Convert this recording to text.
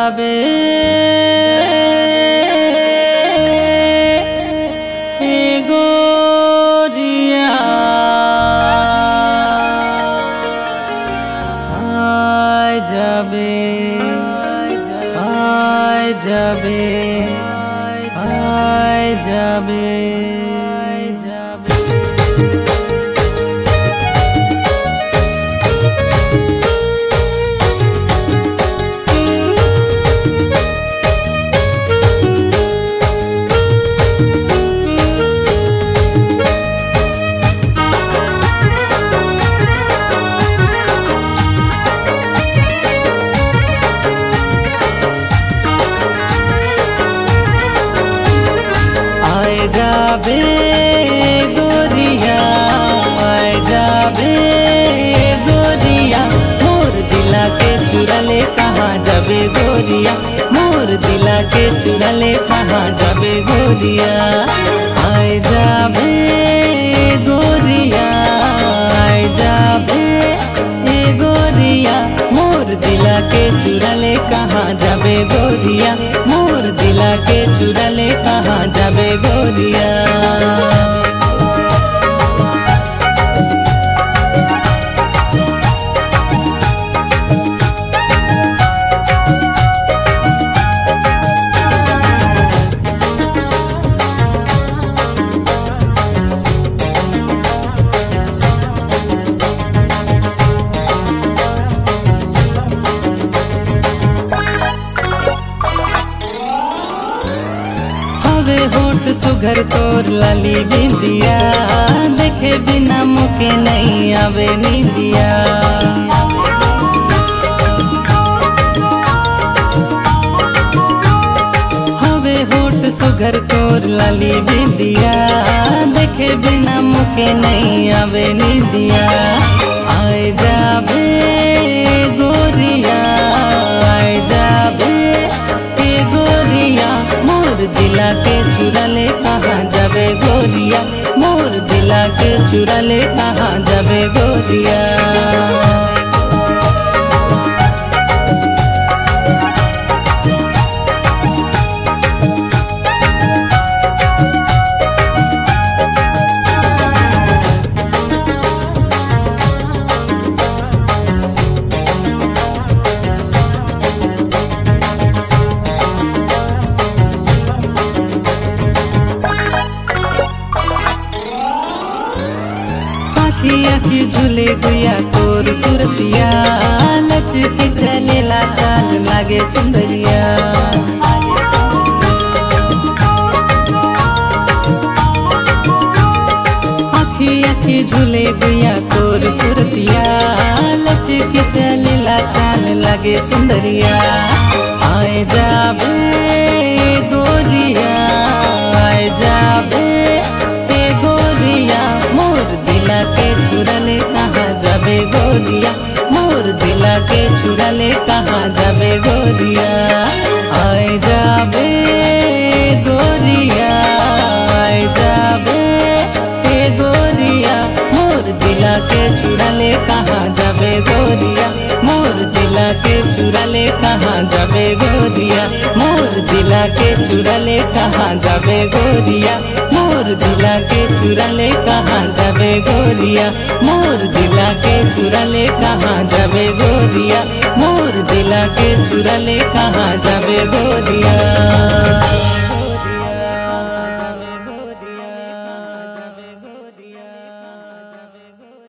যাবে গোরিয়া আয় যাবে আয় যাবে আয় যাবে যাবে গোরিয়া আয় যাবে গোরিয়া মোর दिला के चुरा ले कहाँ जाबे गोरिया मोर दिला के चुरा ले कहाँ जाबे गोरिया आय जाबे गोरिया आय जाबे गोरिया मोर दिला के चुरा ले कहाँ जाबे गोरिया मोर दिला के चुरा ले कहाँ जाबे गोरिया होठ सुघर तोर लाली बिंदिया देखे बिना मुके नहीं आवे नींदिया हवे होठ सुघर तोर लाली बिंदिया देखे बिना मुके नहीं आवे नींदिया आए जाबे गोरिया आए जाबे गोरिया मोर दिला के चुरा ले कहाँ जाबे गोरिया मोर दिला के चुरा ले कहाँ जाबे गोरिया आखी झूले गुया तोर सुरतिया लचकी चलेला चाल लागे सुंदरिया आखी झूले गुया तोर सुरतिया लचकी चलेला चाल लागे सुंदरिया आए जाबे गोरिया आए जाबे गोरिया मोर दिला के चुरा ले कहाँ जाबे गोरिया मोर दिला के चुरा ले कहाँ जाबे गोरिया आए जाबे गोरिया आए जाबे गोरिया मोर दिला के चुरा ले कहाँ जाबे गोरिया मोर दिला के चुरा ले कहाँ जाबे गोरिया मोर दिला के चुरा ले कहाँ जाबे गोरिया मोर दिला के चुरा ले कहाँ जाबे गोरिया मोर दिला के चुरा ले कहाँ जाबे गोरिया मोर दिला के चुरा ले कहाँ जाबे गोरिया।